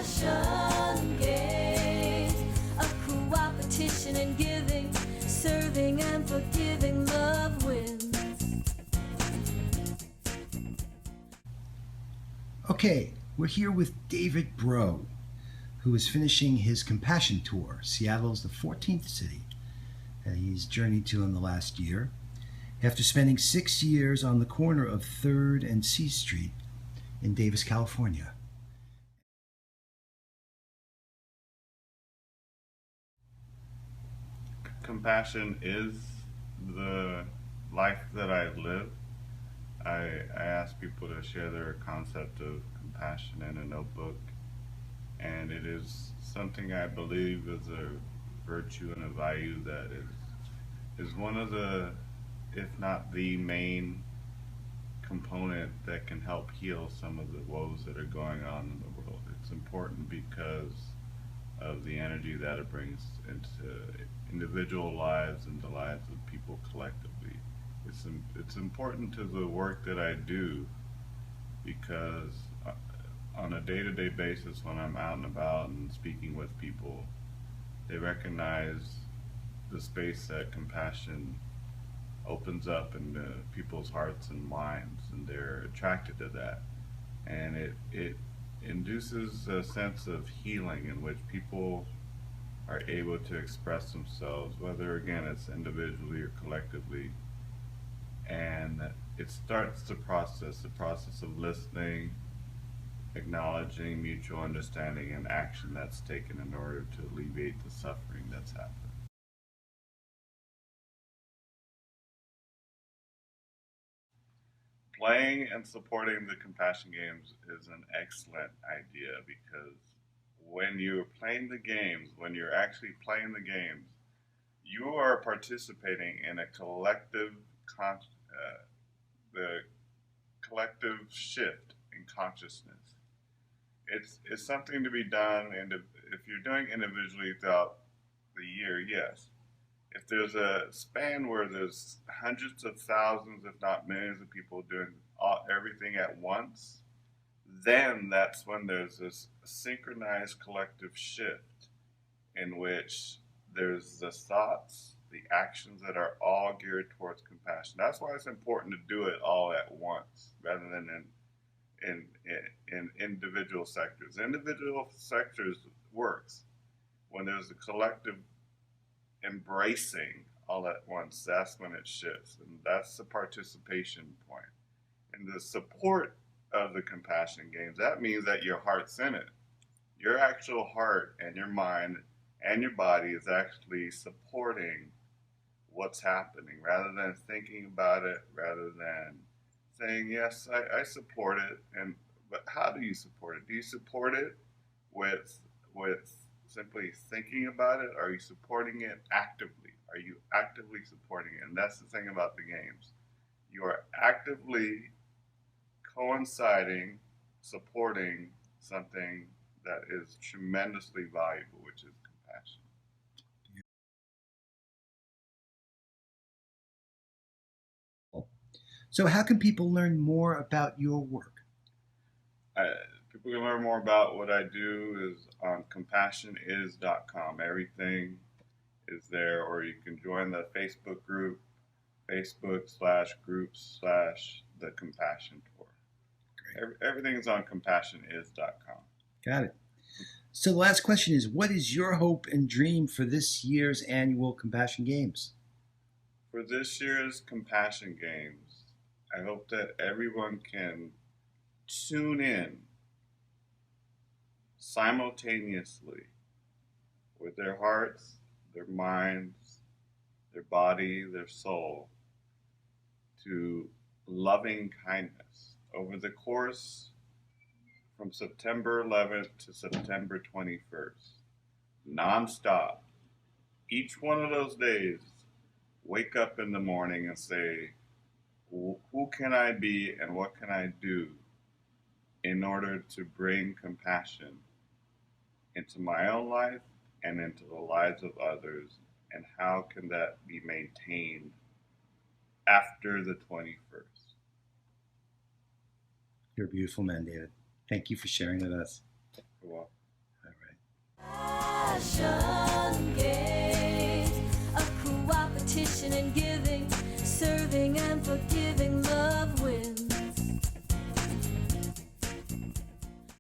compassion games of cooperation and giving, serving and forgiving, love wins. Okay, we're here with David Breaux, who is finishing his Compassion Tour. Seattle is the 14th city that he's journeyed to in the last year, after spending 6 years on the corner of 3rd and C Street in Davis, California. Compassion is the life that I live. I ask people to share their concept of compassion in a notebook, and it is something I believe is a virtue and a value that is one of the, if not the main component that can help heal some of the woes that are going on in the world. It's important because of the energy that it brings into individual lives and the lives of people collectively. It's important to the work that I do because on a day-to-day basis when I'm out and about and speaking with people, they recognize the space that compassion opens up in people's hearts and minds, and they're attracted to that. And it induces a sense of healing in which people are able to express themselves, whether again it's individually or collectively. And it starts the process of listening, acknowledging mutual understanding and action that's taken in order to alleviate the suffering that's happened. Playing and supporting the compassion games is an excellent idea because when you're playing the games, when you're actually playing the games, you are participating in a the collective shift in consciousness. It's something to be done, and if you're doing individually throughout the year, yes. If there's a span where there's hundreds of thousands, if not millions of people doing everything at once, then that's when there's this synchronized collective shift in which there's the thoughts, the actions that are all geared towards compassion. That's why it's important to do it all at once rather than in individual sectors. Individual sectors works when there's a collective embracing all at once. That's when it shifts, and that's the participation point. And the support of the compassion games, that means that your heart's in it. Your actual heart and your mind and your body is actually supporting what's happening rather than thinking about it, rather than saying, yes, I support it. But how do you support it? Do you support it with simply thinking about it? Or are you supporting it actively? Are you actively supporting it? And that's the thing about the games. You are actively coinciding, supporting something that is tremendously valuable, which is compassion. So how can people learn more about your work? People can learn more about what I do is on compassionis.com. Everything is there, or you can join the Facebook group, Facebook/groups/The Compassion Tour. Everything is on compassionis.com. Got it. So the last question is, what is your hope and dream for this year's annual Compassion Games? For this year's Compassion Games, I hope that everyone can tune in simultaneously with their hearts, their minds, their body, their soul to loving kindness over the course from September 11th to September 21st, nonstop. Each one of those days, wake up in the morning and say, who can I be and what can I do in order to bring compassion into my own life and into the lives of others, and how can that be maintained after the 21st? You're a beautiful man, David. Thank you for sharing with us. You're welcome. Passion gate, a competition in giving, serving and forgiving love with.